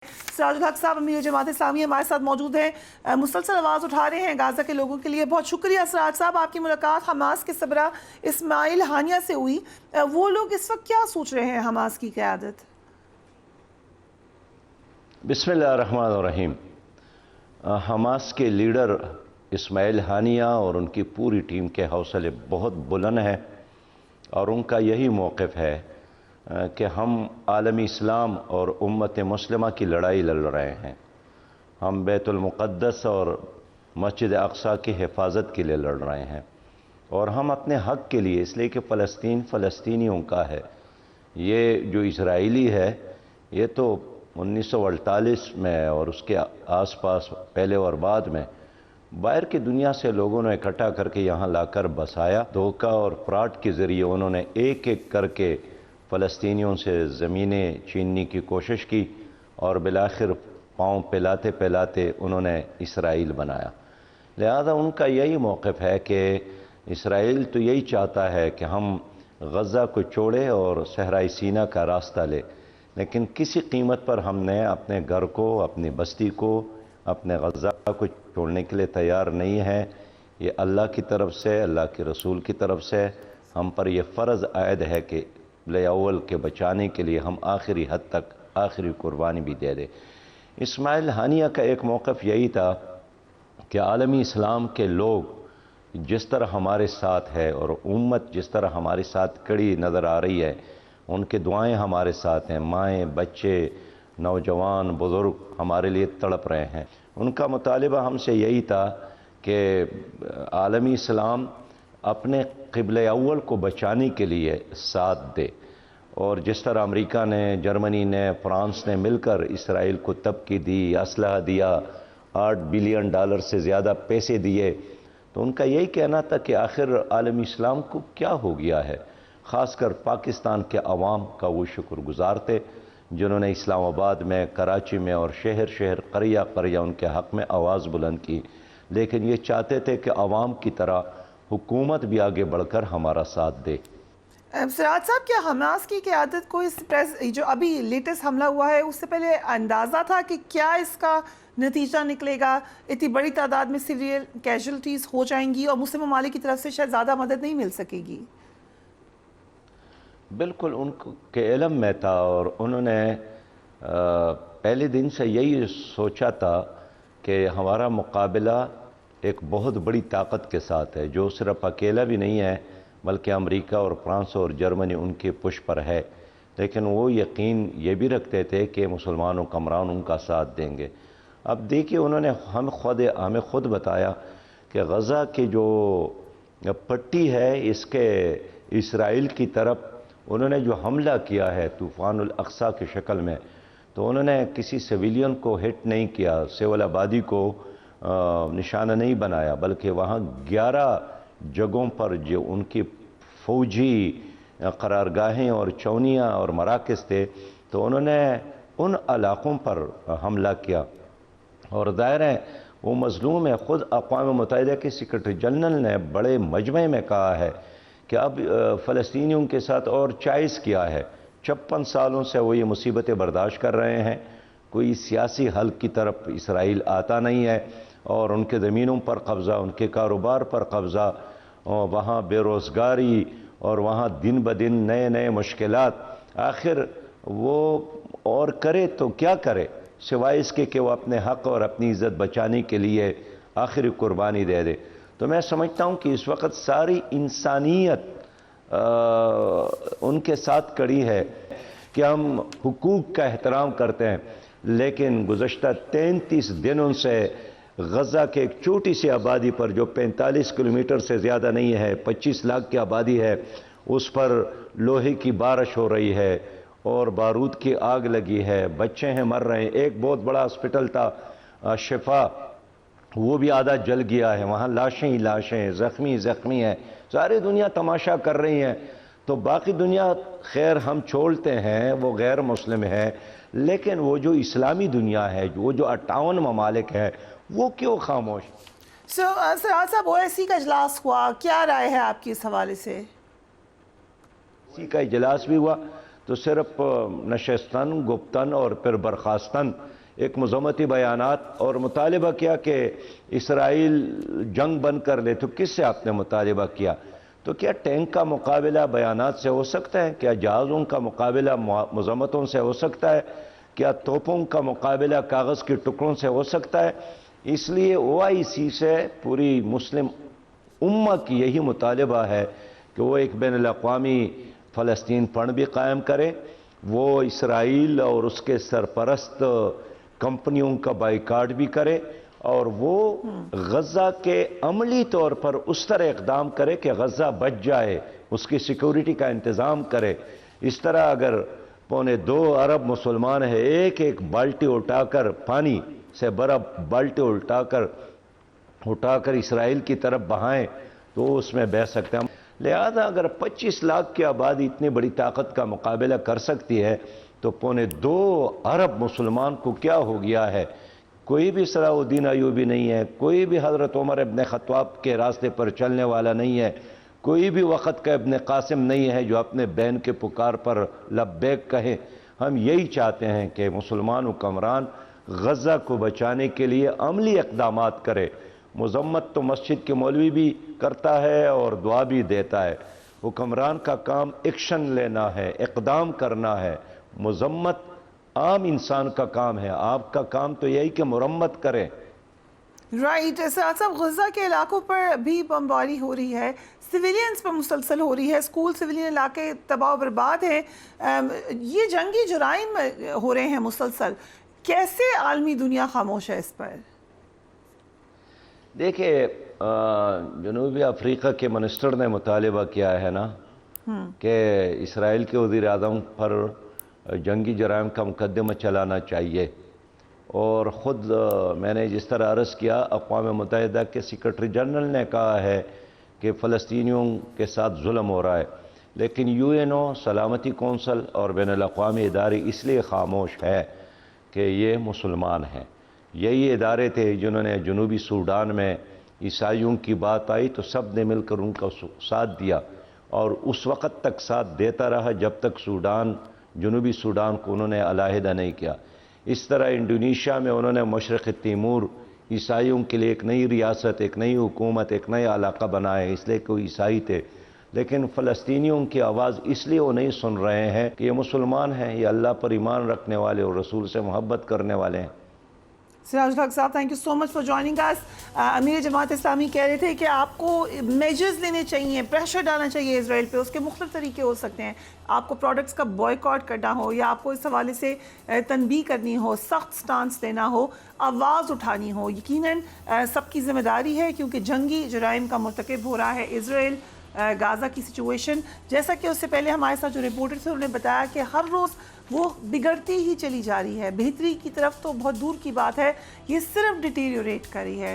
سراج الحق صاحب امیر جماعت اسلامی ہمارے ساتھ موجود ہیں، مسلسل آواز اٹھا رہے ہیں غازہ کے لوگوں کے لیے۔ بہت شکریہ سراج صاحب، آپ کی ملاقات حماس کے سربراہ اسماعیل ہانیہ سے ہوئی۔ وہ لوگ اس وقت کیا سوچ رہے ہیں حماس کی قیادت؟ بسم اللہ الرحمن الرحیم۔ حماس کے لیڈر اسماعیل ہانیہ اور ان کی پوری ٹیم کے حوصلے بہت بلند ہیں، اور ان کا یہی موقف ہے کہ ہم عالمی اسلام اور امت مسلمہ کی لڑائی لڑ رہے ہیں۔ ہم بیت المقدس اور مسجد اقصیٰ کی حفاظت کے لیے لڑ رہے ہیں، اور ہم اپنے حق کے لیے، اس لیے کہ فلسطین فلسطینیوں کا ہے۔ یہ جو اسرائیلی ہے یہ تو 1948 میں اور اس کے آس پاس پہلے اور بعد میں باہر کی دنیا سے لوگوں نے اکٹھا کر کے یہاں لا کر بسایا۔ دھوکہ اور فراڈ کے ذریعے انہوں نے ایک ایک کر کے فلسطینیوں سے زمینیں چھیننے کی کوشش کی، اور بالآخر پاؤں پھیلاتے پھیلاتے انہوں نے اسرائیل بنایا۔ لہذا ان کا یہی موقف ہے کہ اسرائیل تو یہی چاہتا ہے کہ ہم غزہ کو چھوڑے اور صحرائے سینا کا راستہ لے، لیکن کسی قیمت پر ہم نے اپنے گھر کو، اپنی بستی کو، اپنے غزہ کو چھوڑنے کے لیے تیار نہیں ہے۔ یہ اللہ کی طرف سے، اللہ کے رسول کی طرف سے ہم پر یہ فرض عائد ہے کہ اول کے بچانے کے لیے ہم آخری حد تک آخری قربانی بھی دے دیں۔ اسماعیل ہانیہ کا ایک موقف یہی تھا کہ عالمی اسلام کے لوگ جس طرح ہمارے ساتھ ہے اور امت جس طرح ہمارے ساتھ کڑی نظر آ رہی ہے، ان کے دعائیں ہمارے ساتھ ہیں، مائیں، بچے، نوجوان، بزرگ ہمارے لیے تڑپ رہے ہیں۔ ان کا مطالبہ ہم سے یہی تھا کہ عالمی اسلام اپنے قبلہ اول کو بچانے کے لیے ساتھ دے، اور جس طرح امریکہ نے، جرمنی نے، فرانس نے مل کر اسرائیل کو تبکی دی، اسلحہ دیا، $8 بلین سے زیادہ پیسے دیے، تو ان کا یہی کہنا تھا کہ آخر عالمی اسلام کو کیا ہو گیا ہے۔ خاص کر پاکستان کے عوام کا وہ شکر گزار تھے جنہوں نے اسلام آباد میں، کراچی میں اور شہر شہر، قریہ قریہ ان کے حق میں آواز بلند کی، لیکن یہ چاہتے تھے کہ عوام کی طرح حکومت بھی آگے بڑھ کر ہمارا ساتھ دے۔ سراج صاحب، کیا حماس کی قیادت کو اس جو ابھی لیٹسٹ حملہ ہوا ہے اس سے پہلے اندازہ تھا کہ کیا اس کا نتیجہ نکلے گا؟ اتنی بڑی تعداد میں سویل کیجولٹیز ہو جائیں گی اور مسلم ممالک کی طرف سے شاید زیادہ مدد نہیں مل سکے گی۔ بالکل ان کے علم میں تھا، اور انہوں نے پہلے دن سے یہی سوچا تھا کہ ہمارا مقابلہ ایک بہت بڑی طاقت کے ساتھ ہے، جو صرف اکیلا بھی نہیں ہے بلکہ امریکہ اور فرانس اور جرمنی ان کے پش پر ہے، لیکن وہ یقین یہ بھی رکھتے تھے کہ مسلمان و کمران ان کا ساتھ دیں گے۔ اب دیکھیے، انہوں نے ہمیں خود بتایا کہ غزہ کی جو پٹی ہے، اس کے اسرائیل کی طرف انہوں نے جو حملہ کیا ہے طوفان الاقصیٰ کی شکل میں، تو انہوں نے کسی سویلین کو ہٹ نہیں کیا، سول آبادی کو نشانہ نہیں بنایا، بلکہ وہاں 11 جگہوں پر جو ان کی فوجی قرارگاہیں اور چونیاں اور مراکز تھے، تو انہوں نے ان علاقوں پر حملہ کیا، اور ظاہر ہے وہ مظلوم ہے۔ خود اقوام متحدہ کے سیکرٹری جنرل نے بڑے مجمع میں کہا ہے کہ اب فلسطینیوں کے ساتھ اور چائس کیا ہے۔ 56 سالوں سے وہ یہ مصیبتیں برداشت کر رہے ہیں، کوئی سیاسی حل کی طرف اسرائیل آتا نہیں ہے، اور ان کے زمینوں پر قبضہ، ان کے کاروبار پر قبضہ، اور وہاں بے روزگاری، اور وہاں دن بدن نئے نئے مشکلات۔ آخر وہ اور کرے تو کیا کرے سوائے اس کے کہ وہ اپنے حق اور اپنی عزت بچانے کے لیے آخری قربانی دے دے۔ تو میں سمجھتا ہوں کہ اس وقت ساری انسانیت ان کے ساتھ کڑی ہے کہ ہم حقوق کا احترام کرتے ہیں، لیکن گزشتہ 33 دنوں سے غزہ کے ایک چھوٹی سی آبادی پر جو 45 کلومیٹر سے زیادہ نہیں ہے، 25 لاکھ کی آبادی ہے، اس پر لوہے کی بارش ہو رہی ہے اور بارود کی آگ لگی ہے، بچے ہیں مر رہے ہیں۔ ایک بہت بڑا ہسپتال تھا شفا، وہ بھی آدھا جل گیا ہے، وہاں لاشیں ہی لاشیں، زخمی ہیں، ساری دنیا تماشا کر رہی ہیں۔ تو باقی دنیا خیر ہم چھوڑتے ہیں، وہ غیر مسلم ہے، لیکن وہ جو اسلامی دنیا ہے، وہ جو 58 ممالک ہے، وہ کیوں خاموش؟ سراج صاحب، OIC کا اجلاس ہوا، کیا رائے ہے آپ کی اس حوالے سے؟ اسی کا اجلاس بھی ہوا، تو صرف نشستن گفتن اور پھر برخاستن ایک مذمتی بیانات اور مطالبہ کیا کہ اسرائیل جنگ بند کر لے، تو کس سے آپ نے مطالبہ کیا؟ تو کیا ٹینک کا مقابلہ بیانات سے ہو سکتا ہے؟ کیا جہازوں کا مقابلہ مذمتوں سے ہو سکتا ہے؟ کیا توپوں کا مقابلہ کاغذ کے ٹکڑوں سے ہو سکتا ہے؟ اس لیے OIC سے پوری مسلم امہ کی یہی مطالبہ ہے کہ وہ ایک بین الاقوامی فلسطین فنڈ بھی قائم کرے، وہ اسرائیل اور اس کے سرپرست کمپنیوں کا بائیکاٹ بھی کرے، اور وہ غزہ کے عملی طور پر اس طرح اقدام کرے کہ غزہ بچ جائے، اس کی سیکورٹی کا انتظام کرے۔ اس طرح اگر 2.25 ارب مسلمان ہیں، ایک ایک بالٹی اٹھا کر پانی سے بڑا بالٹی اٹھا کر اسرائیل کی طرف بہائیں تو اس میں بہ سکتے ہیں۔ لہذا اگر 25 لاکھ کی آبادی اتنی بڑی طاقت کا مقابلہ کر سکتی ہے تو 2.25 ارب مسلمان کو کیا ہو گیا ہے؟ کوئی بھی صلاح الدین ایوبی نہیں ہے، کوئی بھی حضرت عمر ابن خطاب کے راستے پر چلنے والا نہیں ہے، کوئی بھی وقت کا ابن قاسم نہیں ہے جو اپنے بہن کے پکار پر لبیک کہے۔ ہم یہی چاہتے ہیں کہ مسلمان حکمران غزہ کو بچانے کے لیے عملی اقدامات کرے۔ مذمت تو مسجد کے مولوی بھی کرتا ہے اور دعا بھی دیتا ہے، حکمران کا کام ایکشن لینا ہے، اقدام کرنا ہے۔ مذمت عام انسان کا کام ہے، آپ کا کام تو یہی کہ مرمت کریں۔ رائٹ، سعد صاحب، غزہ کے علاقوں پر بھی بمباری ہو رہی ہے، سویلینز پر مسلسل ہو رہی ہے، اسکول سویلین علاقے تباہ و برباد ہیں، یہ جنگی جرائم ہو رہے ہیں مسلسل، کیسے عالمی دنیا خاموش ہے اس پر؟ دیکھیں، جنوبی افریقہ کے منسٹر نے مطالبہ کیا ہے نا کہ اسرائیل کے وزیر اعظم پر جنگی جرائم کا مقدمہ چلانا چاہیے، اور خود میں نے جس طرح عرض کیا، اقوام متحدہ کے سیکرٹری جنرل نے کہا ہے کہ فلسطینیوں کے ساتھ ظلم ہو رہا ہے، لیکن UNO، سلامتی کونسل اور بین الاقوامی ادارے اس لیے خاموش ہے کہ یہ مسلمان ہیں۔ یہی ادارے تھے جنہوں نے جنوبی سوڈان میں عیسائیوں کی بات آئی تو سب نے مل کر ان کا ساتھ دیا، اور اس وقت تک ساتھ دیتا رہا جب تک جنوبی سوڈان کو انہوں نے علیحدہ نہیں کیا۔ اس طرح انڈونیشیا میں انہوں نے مشرق تیمور عیسائیوں کے لیے ایک نئی ریاست، ایک نئی حکومت، ایک نیا علاقہ بنایا، اس لیے کہ وہ عیسائی تھے، لیکن فلسطینیوں کی آواز اس لیے وہ نہیں سن رہے ہیں کہ یہ مسلمان ہیں، یہ اللہ پر ایمان رکھنے والے اور رسول سے محبت کرنے والے ہیں۔ سراج الحق صاحب، thank you so much for joining اس۔ امیر جماعت اسلامی کہہ رہے تھے کہ آپ کو میجرز لینے چاہیے، پریشر ڈالنا چاہیے اسرائیل پہ، اس کے مختلف طریقے ہو سکتے ہیں، آپ کو پروڈکٹس کا بوائیکاٹ کرنا ہو، یا آپ کو اس حوالے سے تنبیہ کرنی ہو، سخت سٹانس لینا ہو، آواز اٹھانی ہو۔ یقیناً سب کی ذمہ داری ہے، کیونکہ جنگی جرائم کا مرتکب ہو رہا ہے اسرائیل۔ غازہ کی سچویشن، جیسا کہ اس سے پہلے ہمارے ساتھ جو رپورٹر تھے انہوں نے بتایا کہ ہر روز وہ بگڑتی ہی چلی جا رہی ہے، بہتری کی طرف تو بہت دور کی بات ہے، یہ صرف ڈیٹیریوریٹ کر رہی ہے۔